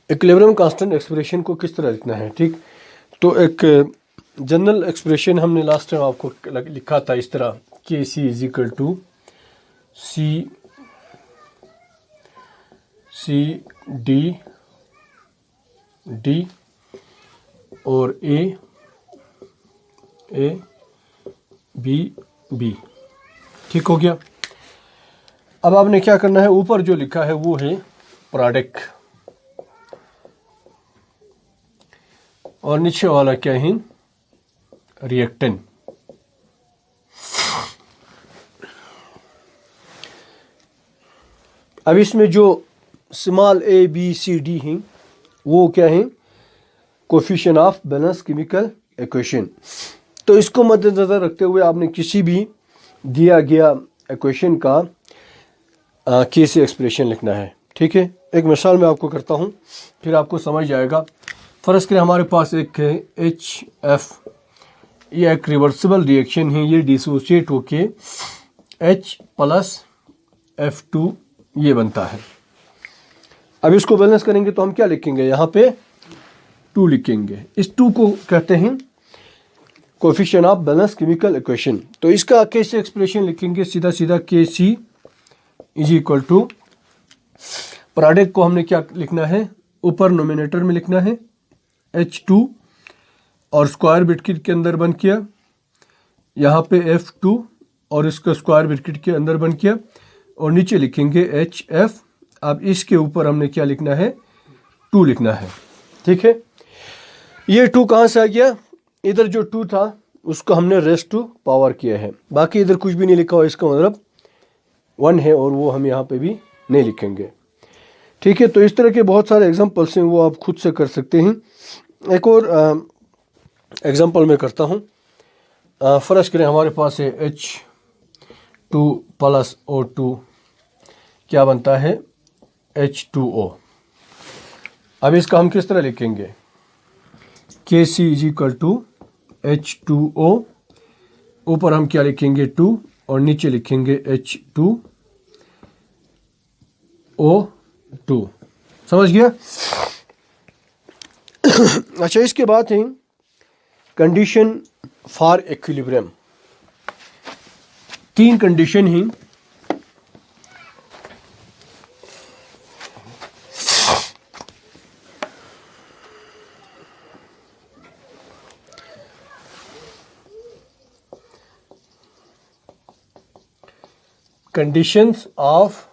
Equilibrium constant expression को किस तरह लिखना है। ठीक, तो एक जनरल एक्सप्रेशन हमने लास्ट टाइम आपको लिखा था इस तरह, K C is equal to C D और ए बी। ठीक हो गया। अब आपने क्या करना है, ऊपर जो लिखा है वो है प्रोडक्ट और नीचे वाला क्या है, रिएक्टेंट। अब इसमें जो small A B C D हैं वो क्या है, coefficient of balance chemical equation. तो इसको मद्देनजर रखते हुए आपने किसी भी दिया गया इक्वेशन का केसी एक्सप्रेशन लिखना है। ठीक है, एक मिसाल मैं आपको करता हूँ फिर आपको समझ जाएगा। फर्ज करें हमारे पास एक है HF, ये एक रिवर्सिबल रिएक्शन है, ये डिसोसिएट होके H प्लस F2 ये बनता है। अब इसको बैलेंस करेंगे तो हम क्या लिखेंगे, यहाँ पे 2 लिखेंगे। इस 2 को कहते हैं coefficient of balance chemical equation. तो इसका कैसे एक्सप्रेशन लिखेंगे, सीधा सीधा KC is equal to, product को हमने क्या लिखना है, ऊपर नोमिनेटर में लिखना है H2 और स्क्वायर ब्रैकेट के अंदर बंद किया, यहाँ पे F2 और इसका स्क्वायर ब्रैकेट के अंदर बंद किया और नीचे लिखेंगे HF। अब इसके ऊपर हमने क्या लिखना है, 2 लिखना है। ठीक है, ये 2 कहाँ से आ गया, इधर जो 2 था उसको हमने रेज़ टू पावर किया है, बाकी इधर कुछ भी नहीं लिखा हुआ, इसका मतलब 1 है और वो हम यहाँ पे भी नहीं लिखेंगे। ठीक है, तो इस तरह के बहुत सारे एग्जांपल्स हैं, वो आप खुद से कर सकते हैं। एक और एग्जांपल मैं करता हूँ। फर्ज करें हमारे पास है H2 प्लस O2 क्या बनता है, H2O। अब इसका हम किस तरह लिखेंगे, KC is equal to H2O, ऊपर हम क्या लिखेंगे 2 और नीचे लिखेंगे H2O2। समझ गया। अच्छा, इसके बाद है कंडीशन फॉर इक्विलिब्रियम। 3 कंडीशन हैं। कंडीशंस ऑफ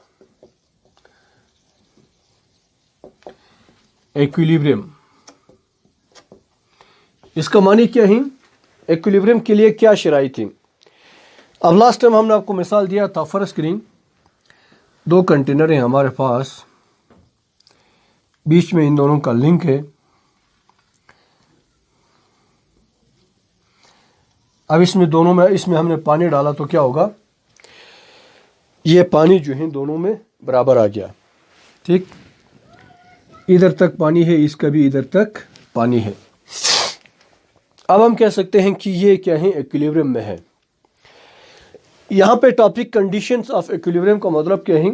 इक्विलिब्रियम, इसका मानी क्या है, इक्विलिब्रियम के लिए क्या शराइत थी। अब लास्ट टाइम हमने आपको मिसाल दिया था, फर्ज करें 2 कंटेनर हैं हमारे पास, बीच में इन दोनों का लिंक है। अब इसमें दोनों में इसमें हमने पानी डाला तो क्या होगा, ये पानी जो है दोनों में बराबर आ गया। ठीक, इधर तक पानी है, इसका भी इधर तक पानी है। अब हम कह सकते हैं कि ये क्या है, इक्विलिब्रियम में है। यहाँ पे टॉपिक कंडीशंस ऑफ इक्विलिब्रियम का मतलब क्या है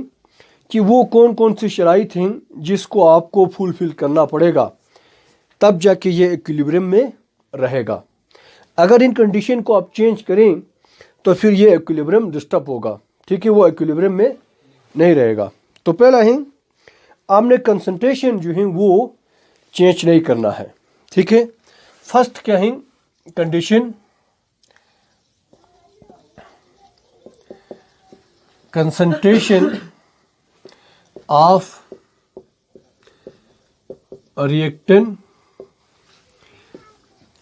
कि वो कौन कौन सी शराइत हैं जिसको आपको फुलफिल करना पड़ेगा, तब जाके ये इक्विलिब्रियम में रहेगा। अगर इन कंडीशन को आप चेंज करें तो फिर ये इक्विलिब्रियम डिस्टर्ब होगा। ठीक है, वो इक्विलिब्रियम में नहीं रहेगा। तो पहला है, आपने कंसंट्रेशन जो है वो चेंज नहीं करना है। ठीक है, फर्स्ट क्या है condition, concentration of reactant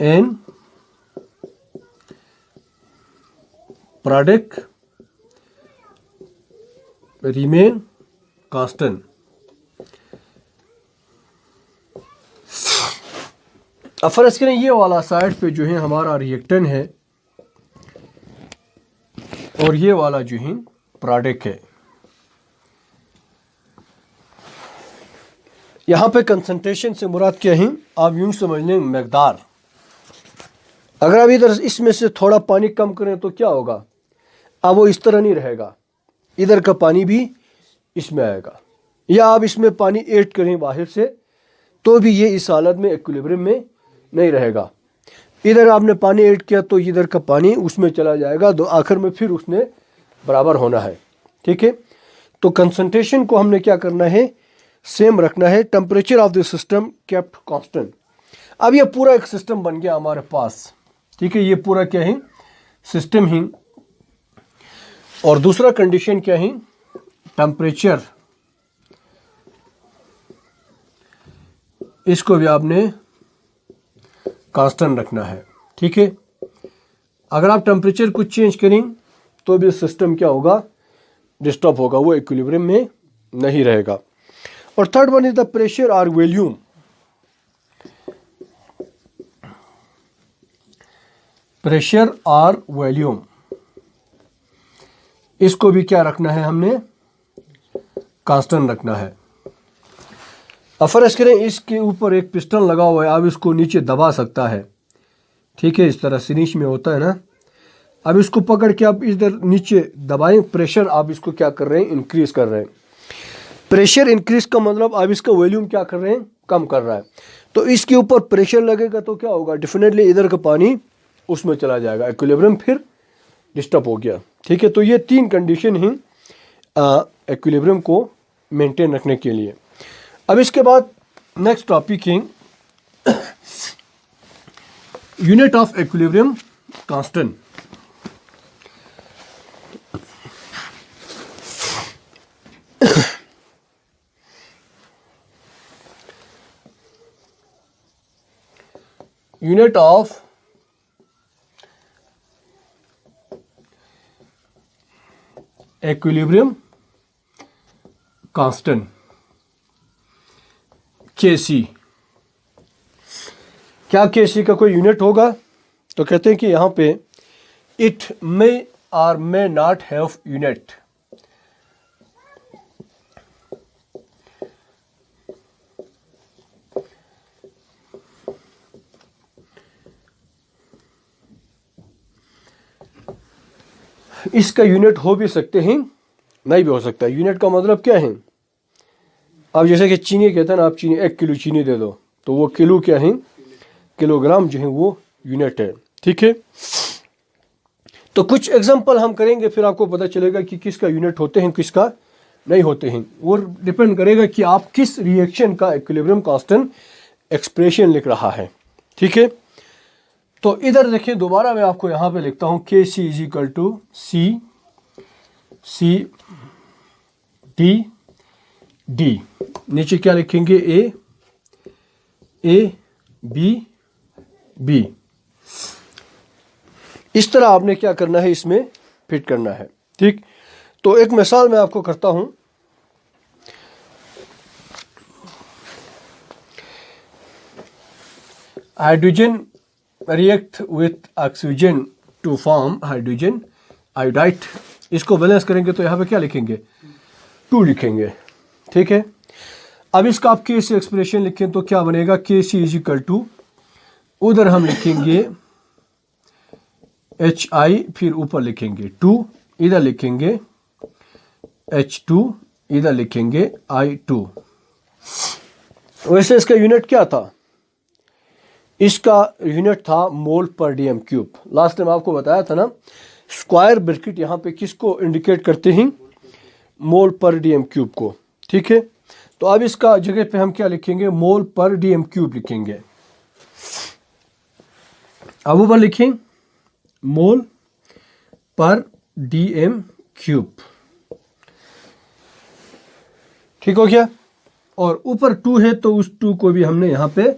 and product remain constant. अब फर्ज करें ये वाला साइड पे जो है हमारा रिएक्टेंट है और ये वाला जो है प्रोडक्ट है। यहाँ पे कंसंट्रेशन से मुराद क्या है, आप यूं समझ लें मकदार। अगर आप इधर इसमें से थोड़ा पानी कम करें तो क्या होगा, अब वो इस तरह नहीं रहेगा, इधर का पानी भी इसमें आएगा। या आप इसमें पानी ऐड करें बाहर से तो भी ये इस हालत में इक्विलिब्रियम में नहीं रहेगा। इधर आपने पानी ऐड किया तो इधर का पानी उसमें चला जाएगा, तो आखिर में फिर उसने बराबर होना है। ठीक है, तो कंसंट्रेशन को हमने क्या करना है, सेम रखना है। Temperature of the system kept constant. अब ये पूरा एक सिस्टम बन गया हमारे पास। ठीक है, ये पूरा क्या है, सिस्टम ही। और दूसरा कंडीशन क्या है, टेम्परेचर, इसको भी आपने कांस्टेंट रखना है। ठीक है, अगर आप टेम्परेचर को चेंज करें तो भी सिस्टम क्या होगा, डिस्टर्ब होगा, वो इक्विलिब्रियम में नहीं रहेगा। और third one is the pressure और वॉल्यूम। प्रेशर और वॉल्यूम, इसको भी क्या रखना है, हमने कांस्टेंट रखना है। अब फर्ज करें इसके ऊपर एक पिस्टन लगा हुआ है, आप इसको नीचे दबा सकता है। ठीक है, इस तरह सिरिंज में होता है ना। अब इसको पकड़ के आप इधर नीचे दबाएं, प्रेशर आप इसको क्या कर रहे हैं, इंक्रीज कर रहे हैं। प्रेशर इंक्रीज का मतलब आप इसका वॉल्यूम क्या कर रहे हैं, कम कर रहा है। तो इसके ऊपर प्रेशर लगेगा तो क्या होगा, डेफिनेटली इधर का पानी उसमें चला जाएगा, इक्विलिब्रियम फिर डिस्टर्ब हो गया। ठीक है, तो ये तीन कंडीशन ही इक्विलिब्रियम को मेंटेन रखने के लिए। अब इसके बाद नेक्स्ट टॉपिक है unit of equilibrium constant. Unit of equilibrium constant, KC. क्या केसी का कोई यूनिट होगा, तो कहते हैं कि यहां पे इट मे और मे नॉट हैव यूनिट। इसका यूनिट हो भी सकते हैं, नहीं भी हो सकता। यूनिट का मतलब क्या है, अब जैसे कि चीनी कहते हैं ना, आप चीनी 1 किलो चीनी दे दो, तो वो किलो क्या है, किलोग्राम जो है वो यूनिट है। ठीक है, तो कुछ एग्जांपल हम करेंगे, फिर आपको पता चलेगा कि किसका यूनिट होते हैं, किसका नहीं होते हैं। वो डिपेंड करेगा कि आप किस रिएक्शन का इक्विलिब्रियम कांस्टेंट एक्सप्रेशन लिख रहा है। ठीक है, तो इधर देखिए, दोबारा मैं आपको यहाँ पे लिखता हूँ K C is equal to C D D. नीचे क्या लिखेंगे, ए बी। इस तरह आपने क्या करना है, इसमें फिट करना है। ठीक, तो एक मिसाल मैं आपको करता हूं। Hydrogen react with oxygen to form hydrogen iodide. इसको बैलेंस करेंगे तो यहाँ पे क्या लिखेंगे, 2 लिखेंगे। ठीक है, अब इसका आप के सी एक्सप्रेशन लिखें तो क्या बनेगा, के सी इज इक्वल टू, उधर हम लिखेंगे HI, फिर ऊपर लिखेंगे 2, इधर लिखेंगे H2, इधर लिखेंगे I2। वैसे इसका यूनिट क्या था, इसका यूनिट था मोल पर डीएम क्यूब। लास्ट टाइम आपको बताया था ना, स्क्वायर ब्रैकेट यहाँ पे किसको इंडिकेट करते हैं, मोल पर डीएम क्यूब को। ठीक है, तो अब इसका जगह पे हम क्या लिखेंगे, मोल पर डीएम क्यूब लिखेंगे। अब ऊपर लिखें मोल पर डीएम क्यूब। ठीक हो गया, और ऊपर 2 है तो उस 2 को भी हमने यहाँ पे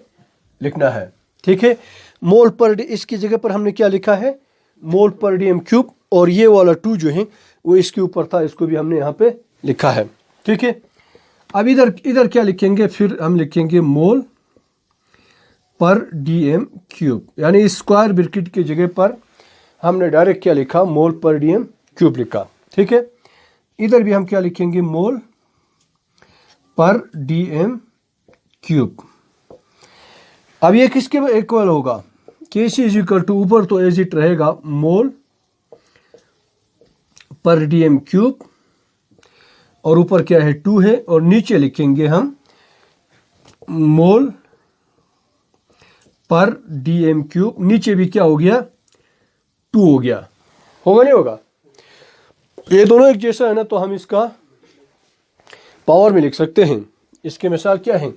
लिखना है। ठीक है, मोल पर इसकी जगह पर हमने क्या लिखा है, मोल पर डीएम क्यूब, और ये वाला 2 जो है वो इसके ऊपर था, इसको भी हमने यहाँ पे लिखा है। ठीक है, अब इधर क्या लिखेंगे, फिर हम लिखेंगे मोल पर डीएम क्यूब, यानी इस स्क्वायर ब्रैकेट की जगह पर हमने डायरेक्ट क्या लिखा, मोल पर डीएम क्यूब लिखा। ठीक है, इधर भी हम क्या लिखेंगे, मोल पर डीएम क्यूब। अब ये किसके इक्वल होगा, के सी इज इक्वल टू, ऊपर तो एज इट रहेगा मोल पर डीएम क्यूब, और ऊपर क्या है 2 है, और नीचे लिखेंगे हम मोल पर dm क्यूब, नीचे भी क्या हो गया 2 हो गया, होगा नहीं होगा? ये दोनों एक जैसा है ना, तो हम इसका पावर में लिख सकते हैं। इसके मिसाल क्या है,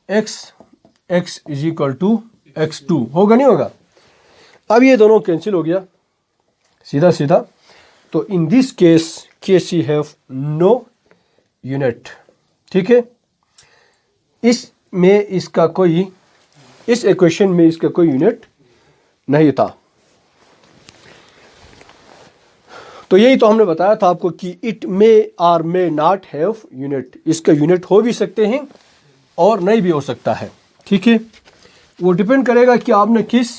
x is equal to x2, होगा नहीं होगा? अब ये दोनों कैंसिल हो गया सीधा सीधा। तो in this case KC have no unit, ठीक है। इसमें इसका कोई, इस इक्वेशन में इसका कोई यूनिट नहीं था। तो यही तो हमने बताया था आपको कि it may or may not have unit, इसका यूनिट हो भी सकते हैं और नहीं भी हो सकता है, ठीक है। वो डिपेंड करेगा कि आपने किस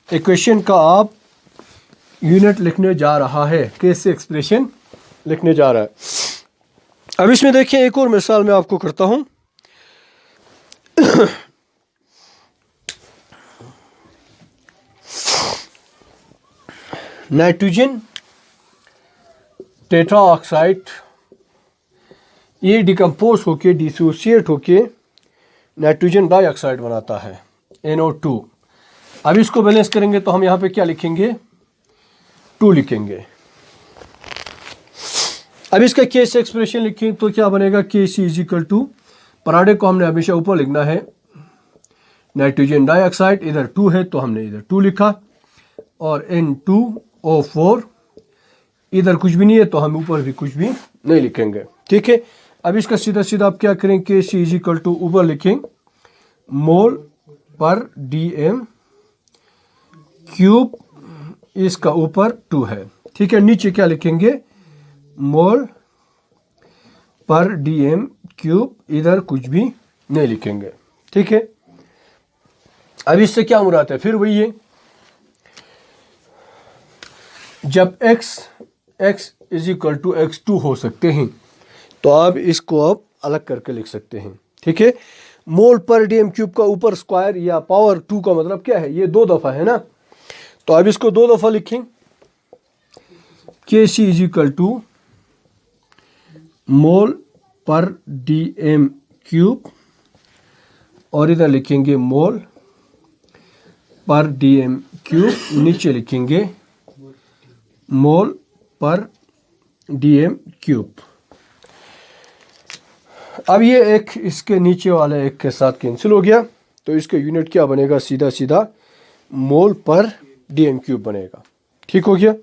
इक्वेशन का आप यूनिट लिखने जा रहा है, कैसे एक्सप्रेशन लिखने जा रहा है। अब इसमें देखिए एक और मिसाल मैं आपको करता हूं। नाइट्रोजन टेट्रा ऑक्साइड ये डिकम्पोज होके, डिसोसिएट होके नाइट्रोजन डाइऑक्साइड बनाता है NO2। अब इसको बैलेंस करेंगे तो हम यहाँ पे क्या लिखेंगे, 2 लिखेंगे। अब इसका केस एक्सप्रेशन लिखें तो क्या बनेगा, KC इज इक्वल टू, पराठे को हमने हमेशा ऊपर लिखना है, नाइट्रोजन डाइऑक्साइड इधर 2 है तो हमने इधर 2 लिखा, और N2O4 इधर कुछ भी नहीं है तो हम ऊपर भी कुछ भी नहीं लिखेंगे, ठीक है। अब इसका सीधा सीधा आप क्या करें, KC इज इक्वल टू ऊपर लिखें मोल पर dm क्यूब, इसका ऊपर 2 है, ठीक है। नीचे क्या लिखेंगे, मोल पर dm क्यूब, इधर कुछ भी नहीं लिखेंगे, ठीक है। अब इससे क्या मुराद है, फिर वही है, जब x is equal to x2 हो सकते हैं तो आप इसको अब अलग करके लिख सकते हैं, ठीक है। मोल पर dm क्यूब का ऊपर स्क्वायर या पावर 2 का मतलब क्या है, ये 2 दफ़ा है ना, तो अब इसको 2 दफ़ा लिखें, KC इज इक्वल टू मोल पर dm क्यूब, और इधर लिखेंगे मोल पर dm क्यूब, नीचे लिखेंगे मोल पर dm क्यूब। अब ये एक इसके नीचे वाले एक के साथ कैंसिल हो गया, तो इसका यूनिट क्या बनेगा, सीधा सीधा मोल पर dm क्यूब बनेगा, ठीक हो गया।